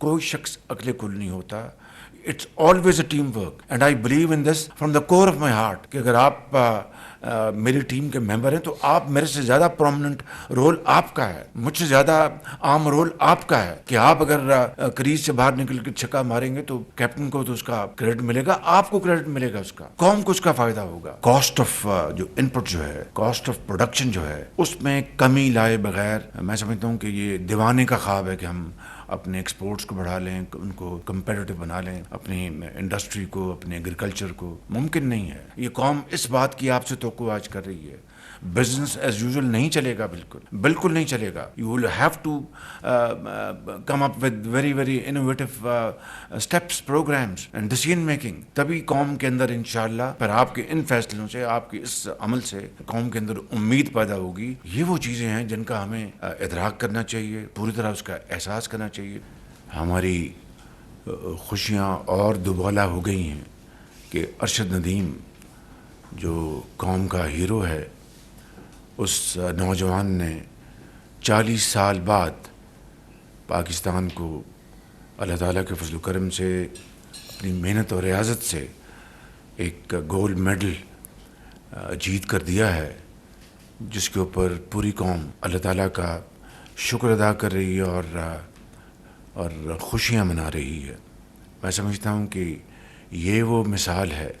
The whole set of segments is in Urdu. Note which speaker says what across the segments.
Speaker 1: کوئی شخص عقل کل نہیں ہوتا. It's always a team work and I believe in this from the core of my heart کہ اگر آپ میری ٹیم کے ممبر ہیں تو آپ میرے سے زیادہ پرومیننٹ رول آپ کا ہے, مجھ سے زیادہ عام رول آپ کا ہے کہ آپ اگر کریز سے باہر نکل کے چھکا ماریں گے تو کیپٹن کو تو اس کا کریڈٹ ملے گا, آپ کو کریڈٹ ملے گا, اس کا قوم کو اس کا فائدہ ہوگا. کاسٹ آف جو ان پٹ جو ہے, کاسٹ آف پروڈکشن جو ہے, اس میں کمی لائے بغیر میں سمجھتا ہوں کہ یہ دیوانے کا خواب ہے کہ ہم اپنے ایکسپورٹس کو بڑھا لیں, ان کو کمپیٹیٹو بنا لیں, اپنی انڈسٹری کو, اپنے ایگریکلچر کو. ممکن نہیں ہے. یہ قوم اس بات کی آپ سے توقع آج کر رہی ہے. بزنس ایز یوزول نہیں چلے گا, بالکل نہیں چلے گا. You will have to come up with very very innovative steps, programmes and decision making. تبھی قوم کے اندر انشاءاللہ پھر آپ کے ان فیصلوں سے, آپ کے اس عمل سے قوم کے اندر امید پیدا ہوگی. یہ وہ چیزیں ہیں جن کا ہمیں ادراک کرنا چاہیے, پوری طرح اس کا احساس کرنا چاہیے. ہماری خوشیاں اور دوبالا ہو گئی ہیں کہ ارشد ندیم جو قوم کا ہیرو ہے, اس نوجوان نے 40 سال بعد پاکستان کو اللہ تعالیٰ کے فضل و کرم سے, اپنی محنت اور ریاضت سے ایک گولڈ میڈل جیت کر دیا ہے, جس کے اوپر پوری قوم اللہ تعالیٰ کا شکر ادا کر رہی ہے اور خوشیاں منا رہی ہے. میں سمجھتا ہوں کہ یہ وہ مثال ہے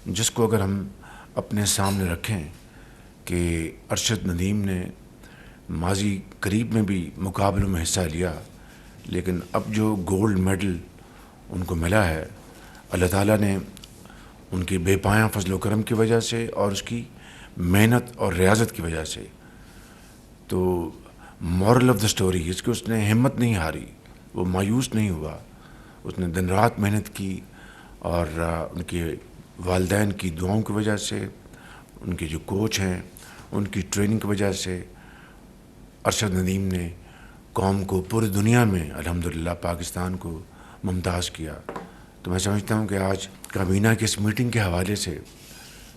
Speaker 1: جس کو اگر ہم اپنے سامنے رکھیں کہ ارشد ندیم نے ماضی قریب میں بھی مقابلوں میں حصہ لیا, لیکن اب جو گولڈ میڈل ان کو ملا ہے, اللہ تعالیٰ نے ان کی بے پایاں فضل و کرم کی وجہ سے اور اس کی محنت اور ریاضت کی وجہ سے. تو مورل آف دا اسٹوری اس کہ اس نے ہمت نہیں ہاری, وہ مایوس نہیں ہوا, اس نے دن رات محنت کی, اور ان کے والدین کی دعاؤں کی وجہ سے, ان کے جو کوچ ہیں ان کی ٹریننگ کی وجہ سے ارشد ندیم نے قوم کو پوری دنیا میں الحمدللہ پاکستان کو ممتاز کیا. تو میں سمجھتا ہوں کہ آج کابینہ کی اس میٹنگ کے حوالے سے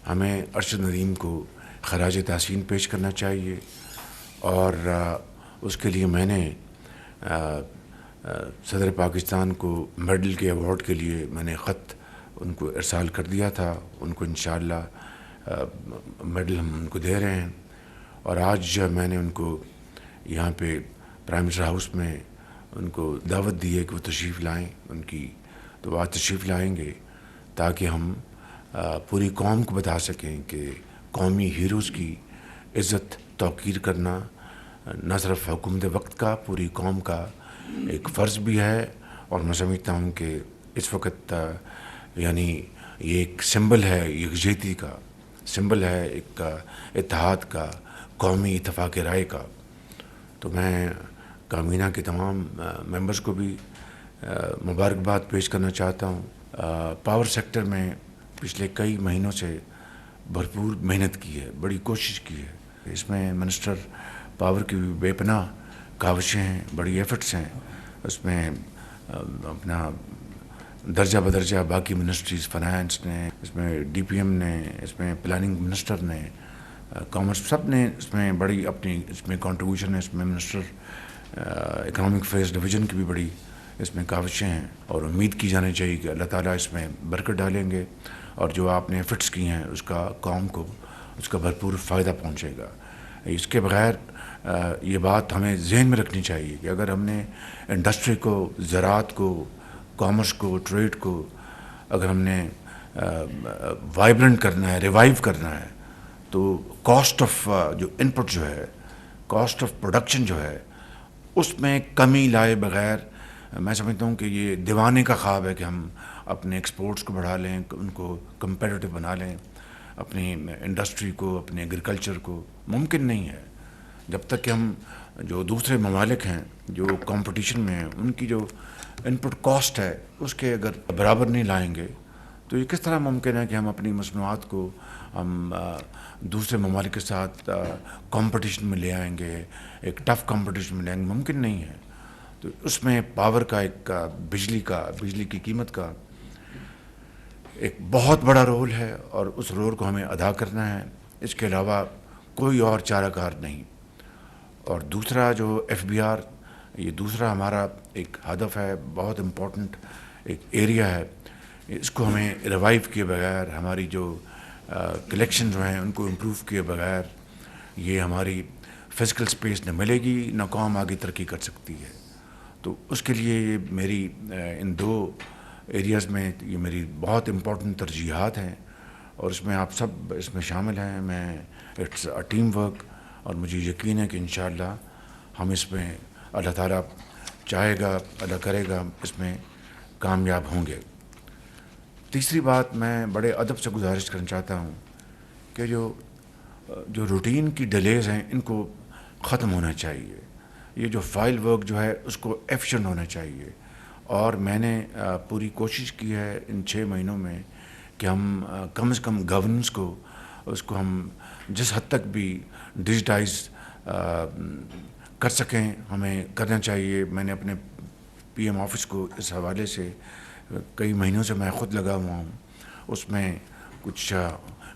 Speaker 1: ہمیں ارشد ندیم کو خراج تحسین پیش کرنا چاہیے, اور اس کے لیے میں نے صدر پاکستان کو میڈل کے ایوارڈ کے لیے میں نے خط ان کو ارسال کر دیا تھا. ان کو انشاءاللہ میڈل ہم ان کو دے رہے ہیں, اور آج میں نے ان کو یہاں پہ پرائم منسٹر ہاؤس میں ان کو دعوت دی ہے کہ وہ تشریف لائیں. ان کی تو آج تشریف لائیں گے تاکہ ہم پوری قوم کو بتا سکیں کہ قومی ہیروز کی عزت توقیر کرنا نہ صرف حکومت وقت کا, پوری قوم کا ایک فرض بھی ہے. اور میں سمجھتا ہوں کہ اس وقت یعنی یہ ایک سمبل ہے یکجہتی کا, سمبل ہے ایک اتحاد کا, قومی اتفاق رائے کا. تو میں کابینہ کے تمام ممبرز کو بھی مبارکباد پیش کرنا چاہتا ہوں. پاور سیکٹر میں پچھلے کئی مہینوں سے بھرپور محنت کی ہے, بڑی کوشش کی ہے. اس میں منسٹر پاور کی بھی بے پناہ کاوشیں ہیں, بڑی ایفرٹس ہیں. اس میں اپنا درجہ بدرجہ باقی منسٹریز, فائنانس نے, اس میں ڈی پی ایم نے, اس میں پلاننگ منسٹر نے, کامرس, سب نے اس میں بڑی اپنی اس میں کنٹریبیوشن ہے. اس میں منسٹر اکنامک افیئرز ڈویژن کی بھی بڑی اس میں کاوشیں ہیں, اور امید کی جانی چاہیے کہ اللہ تعالیٰ اس میں برکت ڈالیں گے, اور جو آپ نے ایفرٹس کی ہیں اس کا قوم کو اس کا بھرپور فائدہ پہنچے گا. اس کے بغیر یہ بات ہمیں ذہن میں رکھنی چاہیے کہ اگر ہم نے انڈسٹری کو, زراعت کو, کامرس کو, ٹریڈ کو اگر ہم نے وائبرنٹ کرنا ہے, ریوائیو کرنا ہے, تو کاسٹ آف جو ان پٹ جو ہے, کاسٹ آف پروڈکشن جو ہے, اس میں کمی لائے بغیر میں سمجھتا ہوں کہ یہ دیوانے کا خواب ہے کہ ہم اپنے ایکسپورٹس کو بڑھا لیں, ان کو کمپیٹیٹو بنا لیں, اپنی انڈسٹری کو, اپنے ایگریکلچر کو. ممکن نہیں ہے جب تک کہ ہم جو دوسرے ممالک ہیں جو کمپٹیشن میں ہیں ان کی جو ان پٹ کاسٹ ہے اس کے اگر برابر نہیں لائیں گے تو یہ کس طرح ممکن ہے کہ ہم اپنی مصنوعات کو ہم دوسرے ممالک کے ساتھ کمپٹیشن میں لے آئیں گے, ایک ٹف کمپٹیشن میں لے آئیں گے. ممکن نہیں ہے. تو اس میں پاور کا ایک بجلی کی قیمت کا ایک بہت بڑا رول ہے, اور اس رول کو ہمیں ادا کرنا ہے. اس کے علاوہ کوئی اور چارہ کار نہیں. اور دوسرا جو ایف بی آر یہ دوسرا ہمارا ایک ہدف ہے، بہت امپورٹنٹ ایک ایریا ہے. اس کو ہمیں ریوائیو کیے بغیر، ہماری جو کلیکشن جو ہیں ان کو امپروو کیے بغیر یہ ہماری فزیکل سپیس نہ ملے گی، نہ قوم آگے ترقی کر سکتی ہے. تو اس کے لیے یہ میری ان دو ایریاز میں یہ میری بہت امپورٹنٹ ترجیحات ہیں، اور اس میں آپ سب اس میں شامل ہیں. میں اٹس اے ٹیم ورک، اور مجھے یقین ہے کہ انشاءاللہ ہم اس میں، اللہ تعالیٰ چاہے گا، اللہ کرے گا، اس میں کامیاب ہوں گے. تیسری بات میں بڑے ادب سے گزارش کرنا چاہتا ہوں کہ جو روٹین کی ڈیلیز ہیں ان کو ختم ہونا چاہیے. یہ جو فائل ورک جو ہے اس کو ایفیشینٹ ہونا چاہیے. اور میں نے پوری کوشش کی ہے ان 6 مہینوں میں کہ ہم کم از کم گورننس کو، اس کو ہم جس حد تک بھی ڈیجیٹائز کر سکیں ہمیں کرنا چاہیے. میں نے اپنے پی ایم آفس کو اس حوالے سے کئی مہینوں سے میں خود لگا ہوا ہوں. اس میں کچھ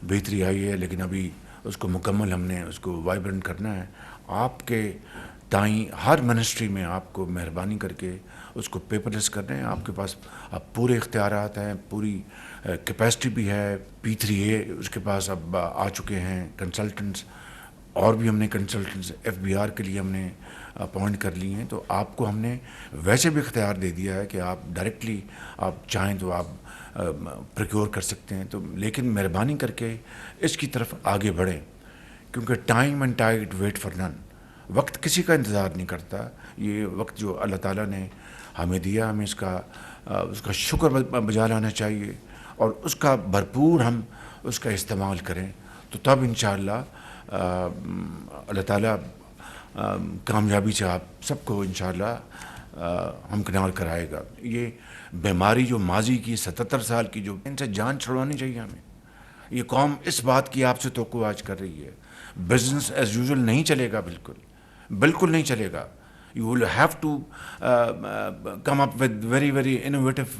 Speaker 1: بہتری آئی ہے، لیکن ابھی اس کو مکمل ہم نے اس کو وائبرنٹ کرنا ہے. آپ کے تائیں ہر منسٹری میں آپ کو مہربانی کر کے اس کو پیپر لیس کر رہے ہیں. آپ کے پاس اب پورے اختیارات ہیں، پوری کیپیسٹی بھی ہے. P3A اس کے پاس اب آ چکے ہیں کنسلٹنٹس، اور بھی ہم نے کنسلٹنٹس FBR کے لیے ہم نے اپوائنٹ کر لی ہیں. تو آپ کو ہم نے ویسے بھی اختیار دے دیا ہے کہ آپ ڈائریکٹلی آپ چاہیں تو آپ پروکیور کر سکتے ہیں. تو لیکن مہربانی کر کے اس کی طرف آگے بڑھیں، کیونکہ time and tide wait for none. وقت کسی کا انتظار نہیں کرتا. یہ وقت جو اللہ تعالیٰ نے ہمیں دیا، ہمیں اس کا شکر بجا لانا چاہیے، اور اس کا بھرپور ہم اس کا استعمال کریں. تو تب انشاءاللہ اللہ تعالیٰ کامیابی سے آپ سب کو انشاءاللہ ہمکنار کرائے گا. یہ بیماری جو ماضی کی 77 سال کی، جو ان سے جان چھڑوانی چاہیے ہمیں. یہ قوم اس بات کی آپ سے توقع آج کر رہی ہے. بزنس ایز یوزول نہیں چلے گا، بالکل نہیں چلے گا. You will have to come up with very, very innovative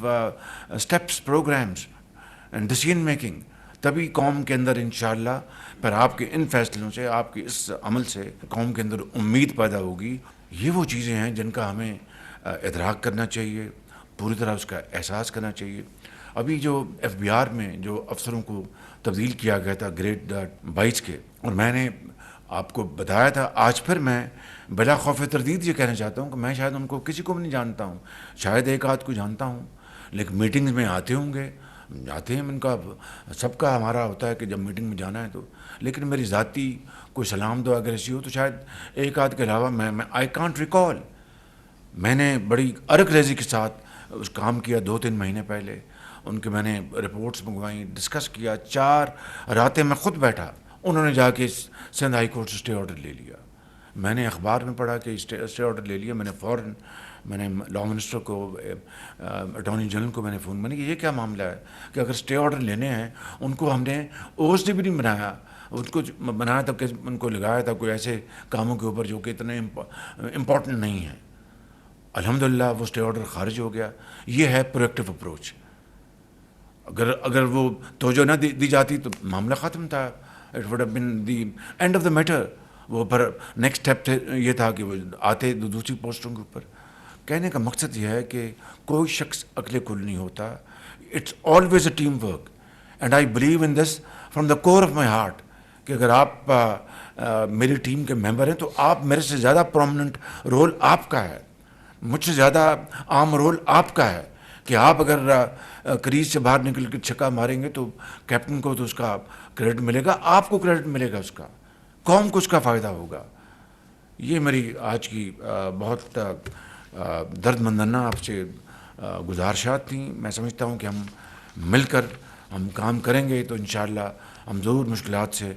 Speaker 1: steps, programs and decision making. تبھی قوم کے اندر انشاءاللہ پھر آپ کے ان فیصلوں سے، آپ کے اس عمل سے قوم کے اندر امید پیدا ہوگی. یہ وہ چیزیں ہیں جن کا ہمیں ادراک کرنا چاہیے، پوری طرح اس کا احساس کرنا چاہیے. ابھی جو FBR میں جو افسروں کو تبدیل کیا گیا تھا گریڈ 22 کے، اور میں نے آپ کو بتایا تھا، آج پھر میں بلا خوف تردید یہ کہنا چاہتا ہوں کہ میں شاید ان کو کسی کو بھی نہیں جانتا ہوں، شاید ایک آدھ کو جانتا ہوں، لیکن میٹنگز میں آتے ہوں گے، جاتے ہیں. ان کا سب کا ہمارا ہوتا ہے کہ جب میٹنگ میں جانا ہے تو، لیکن میری ذاتی کوئی سلام دعا اگر ایسی ہو تو شاید ایک آدھ کے علاوہ میں آئی کانٹ ریکال. میں نے بڑی ارق ریزی کے ساتھ اس کام کیا 2-3 مہینے پہلے. ان کے میں نے رپورٹس منگوائیں، ڈسکس کیا. 4 راتیں میں خود بیٹھا. انہوں نے جا کے سندھ ہائی کورٹ سے اسٹے آرڈر لے لیا. میں نے اخبار میں پڑھا کہ اسٹے آرڈر لے لیا. میں نے فوراً لا منسٹر کو، اٹارنی جنرل کو میں نے فون کہ یہ کیا معاملہ ہے کہ اگر اسٹے آرڈر لینے ہیں ان کو ہم نے OSD بھی نہیں بنایا. ان کو بنایا تھا کہ ان کو لگایا تھا کوئی ایسے کاموں کے اوپر جو کہ اتنے امپورٹنٹ نہیں ہیں. الحمدللہ وہ اسٹے آرڈر خارج ہو گیا. یہ ہے پرویکٹیو اپروچ. اگر وہ توجہ نہ دی جاتی تو معاملہ ختم تھا. It would have been the end of the matter. وہ پر نیکسٹ اسٹیپ یہ تھا کہ وہ آتے دوسری پوسٹوں کے اوپر. کہنے کا مقصد یہ ہے کہ کوئی شخص عقل کل نہیں ہوتا. It's always a team work, and I believe in this from the core of my heart کہ اگر آپ میری ٹیم کے ممبر ہیں تو آپ میرے سے زیادہ پرومیننٹ رول آپ کا ہے، مجھ سے زیادہ عام رول آپ کا ہے. کہ آپ اگر کریز سے باہر نکل کے چھکا ماریں گے تو کیپٹن کو تو اس کا کریڈٹ ملے گا، آپ کو کریڈٹ ملے گا، اس کا قوم کو اس کا فائدہ ہوگا. یہ میری آج کی بہت درد مندانہ آپ سے گزارشات تھیں. میں سمجھتا ہوں کہ ہم مل کر ہم کام کریں گے تو انشاءاللہ ہم ضرور مشکلات سے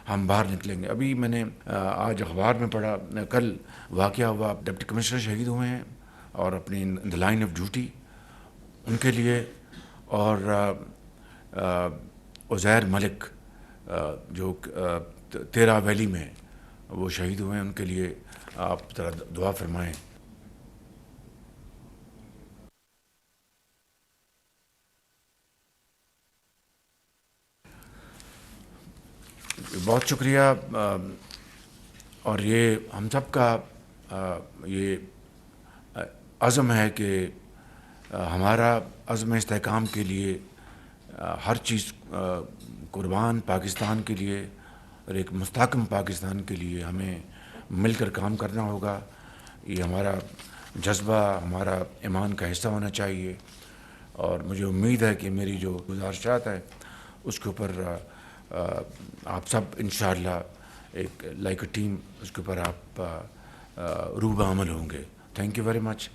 Speaker 1: ہم باہر نکلیں گے. ابھی میں نے آج اخبار میں پڑھا، کل واقعہ ہوا، ڈپٹی کمشنر شہید ہوئے ہیں اور اپنی ان دا لائن آف ڈیوٹی. ان کے لیے اور عزیر ملک جو 13 ویلی میں وہ شہید ہوئے ہیں، ان کے لیے آپ ذرا دعا فرمائیں. بہت شکریہ. اور یہ ہم سب کا یہ عزم ہے کہ ہمارا عزم استحکام کے لیے ہر چیز قربان پاکستان کے لیے اور ایک مستحکم پاکستان کے لیے ہمیں مل کر کام کرنا ہوگا. یہ ہمارا جذبہ، ہمارا ایمان کا حصہ ہونا چاہیے. اور مجھے امید ہے کہ میری جو گزارشات ہیں اس کے اوپر آپ سب انشاءاللہ ایک لائک اے ٹیم اس کے اوپر آپ روبہ عمل ہوں گے. Thank you very much.